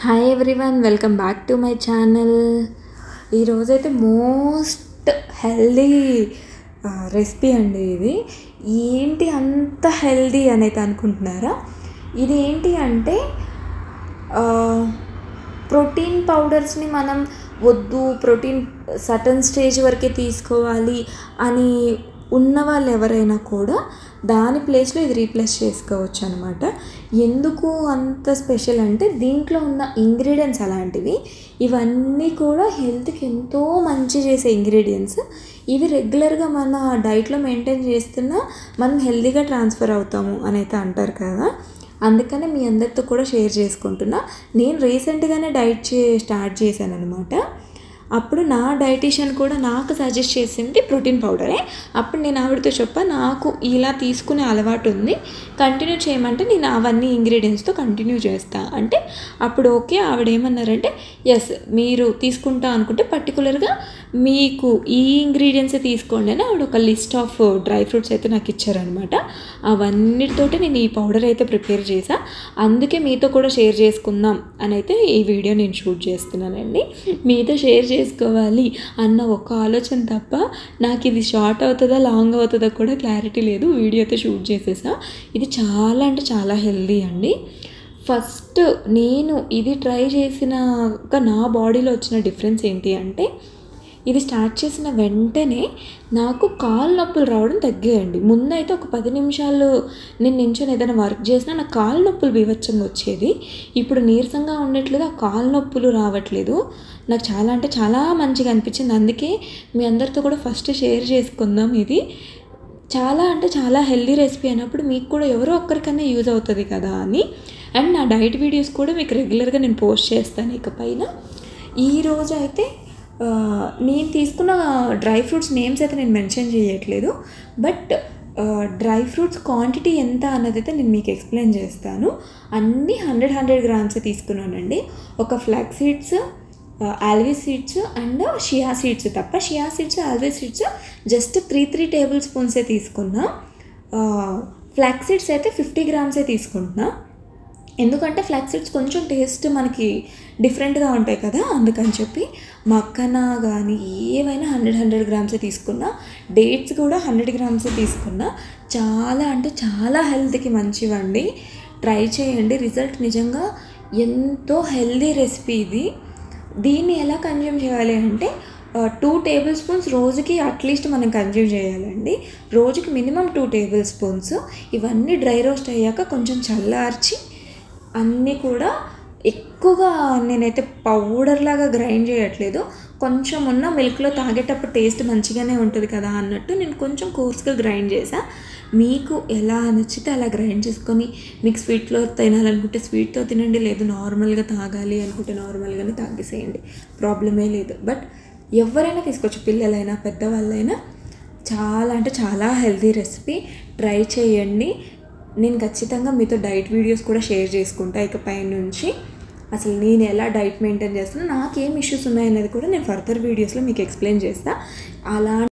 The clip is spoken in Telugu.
Hi everyone, welcome back to my channel. ఈరోజైతే మోస్ట్ హెల్దీ రెసిపీ అండి. ఇది ఏంటి అంత హెల్దీ అనేది అనుకుంటున్నారా? ఇది ఏంటి అంటే ప్రోటీన్ పౌడర్స్ని మనం వద్దు, ప్రోటీన్ సర్టన్ స్టేజ్ వరకే తీసుకోవాలి అని ఉన్న వాళ్ళు ఎవరైనా కూడా దాని ప్లేస్లో ఇది రీప్లేస్ చేసుకోవచ్చు అనమాట. ఎందుకు అంత స్పెషల్ అంటే దీంట్లో ఉన్న ఇంగ్రీడియంట్స్ అలాంటివి, ఇవన్నీ కూడా హెల్త్కి ఎంతో మంచి చేసే ఇంగ్రీడియంట్స్. ఇవి రెగ్యులర్గా మన డైట్లో మెయింటైన్ చేస్తున్నా మనం హెల్తీగా ట్రాన్స్ఫర్ అవుతాము అని అయితే అంటారు కదా. అందుకనే మీ అందరితో కూడా షేర్ చేసుకుంటున్నా. నేను రీసెంట్గానే డైట్ స్టార్ట్ చేశాను అనమాట. అప్పుడు నా డైటీషియన్ కూడా నాకు సజెస్ట్ చేసింది ప్రోటీన్ పౌడరే. అప్పుడు నేను ఆవిడతో చెప్పా, నాకు ఇలా తీసుకునే అలవాటు ఉంది, కంటిన్యూ చేయమంటే నేను అవన్నీ ఇంగ్రీడియంట్స్తో కంటిన్యూ చేస్తా అంటే అప్పుడు ఓకే. ఆవిడ ఏమన్నారంటే, ఎస్ మీరు తీసుకుంటా అనుకుంటే పర్టికులర్గా మీకు ఈ ఇంగ్రీడియంట్సే తీసుకోండి అని ఆవిడ ఒక లిస్ట్ ఆఫ్ డ్రై ఫ్రూట్స్ అయితే నాకు ఇచ్చారనమాట. అవన్నిటితోటి నేను ఈ పౌడర్ అయితే ప్రిపేర్ చేశా. అందుకే మీతో కూడా షేర్ చేసుకుందాం అని అయితే ఈ వీడియో నేను షూట్ చేస్తున్నానండి. మీతో షేర్ చేసుకోవాలి అన్న ఒక ఆలోచన తప్ప నాకు ఇది షార్ట్ అవుతుందా లాంగ్ అవుతుందా కూడా క్లారిటీ లేదు. వీడియో అయితే షూట్ చేసేసా. ఇది చాలా అంటే చాలా హెల్దీ అండి. ఫస్ట్ నేను ఇది ట్రై చేసినాక నా బాడీలో వచ్చిన డిఫరెన్స్ ఏంటి అంటే, ఇది స్టార్ట్ చేసిన వెంటనే నాకు కాళ్ళు నొప్పులు రావడం తగ్గాయండి. ముందైతే ఒక 10 నిమిషాలు నేను నించొని ఏదైనా వర్క్ చేసినా నాకు కాళ్ళు నొప్పులు బీభత్సంగా వచ్చేది. ఇప్పుడు నీరసంగా ఉండట్లేదు, ఆ కాళ్ళు నొప్పులు రావట్లేదు. నాకు చాలా అంటే చాలా మంచిగా అనిపించింది. అందుకే మీ అందరితో కూడా ఫస్ట్ షేర్ చేసుకుందాం. ఇది చాలా అంటే చాలా హెల్దీ రెసిపీ అయినప్పుడు మీకు కూడా ఎవరో ఒక్కరికన్నా యూజ్ అవుతుంది కదా అని. అండ్ నా డైట్ వీడియోస్ కూడా మీకు రెగ్యులర్గా నేను పోస్ట్ చేస్తాను. ఇకపైన ఈరోజు అయితే నేను తీసుకున్న డ్రై ఫ్రూట్స్ నేమ్స్ అయితే నేను మెన్షన్ చేయట్లేదు, బట్ డ్రై ఫ్రూట్స్ క్వాంటిటీ ఎంత అన్నది అయితే నేను మీకు ఎక్స్ప్లెయిన్ చేస్తాను. అన్నీ 100 గ్రామ్స్ తీసుకున్నానండి. ఒక ఫ్లాక్స్ సీడ్స్, ఆల్వీ సీడ్స్ అండ్ షియా సీడ్స్ తప్ప, షియా సీడ్స్ ఆల్వీ సీడ్స్ జస్ట్ 3 టేబుల్ స్పూన్సే తీసుకున్నా. ఫ్లాక్స్ సీడ్స్ అయితే 50 గ్రామ్సే తీసుకుంటున్నా. ఎందుకంటే ఫ్లాక్స్ సీడ్స్ కొంచెం టేస్ట్ మనకి డిఫరెంట్గా ఉంటాయి కదా, అందుకని చెప్పి మక్కన కానీ ఏవైనా 100 గ్రామ్సే తీసుకున్నా. డేట్స్ కూడా 100 గ్రామ్సే తీసుకున్నా. చాలా అంటే చాలా హెల్త్కి మంచివండి. ట్రై చేయండి, రిజల్ట్ నిజంగా ఎంతో హెల్దీ రెసిపీ ఇది. దీన్ని ఎలా కన్జ్యూమ్ చేయాలి అంటే 2 టేబుల్ స్పూన్స్ రోజుకి అట్లీస్ట్ మనం కన్జ్యూమ్ చేయాలండి. రోజుకి మినిమం 2 టేబుల్ స్పూన్స్. ఇవన్నీ డ్రై రోస్ట్ అయ్యాక కొంచెం చల్లార్చి అన్నీ కూడా ఎక్కువగా నేనైతే పౌడర్ లాగా గ్రైండ్ చేయట్లేదు. కొంచెం ఉన్న మిల్క్లో తాగేటప్పుడు టేస్ట్ మంచిగానే ఉంటుంది కదా అన్నట్టు నేను కొంచెం కోర్స్గా గ్రైండ్ చేసా. మీకు ఎలా నచ్చితే అలా గ్రైండ్ చేసుకొని, మీకు స్వీట్లో తినాలనుకుంటే స్వీట్తో తినండి, లేదు నార్మల్గా తాగాలి అనుకుంటే నార్మల్గానే తాగేసేయండి, ప్రాబ్లమే లేదు. బట్ ఎవరైనా తీసుకోవచ్చు, పిల్లలైనా పెద్దవాళ్ళైనా. చాలా అంటే చాలా హెల్తీ రెసిపీ, ట్రై చేయండి. నేను ఖచ్చితంగా మీతో డైట్ వీడియోస్ కూడా షేర్ చేసుకుంటా ఇకపై నుంచి. అసలు నేను ఎలా డైట్ మెయింటైన్ చేస్తున్నా, నాకేం ఇష్యూస్ ఉన్నాయనేది కూడా నేను ఫర్దర్ వీడియోస్లో మీకు ఎక్స్ప్లెయిన్ చేస్తాను. అలా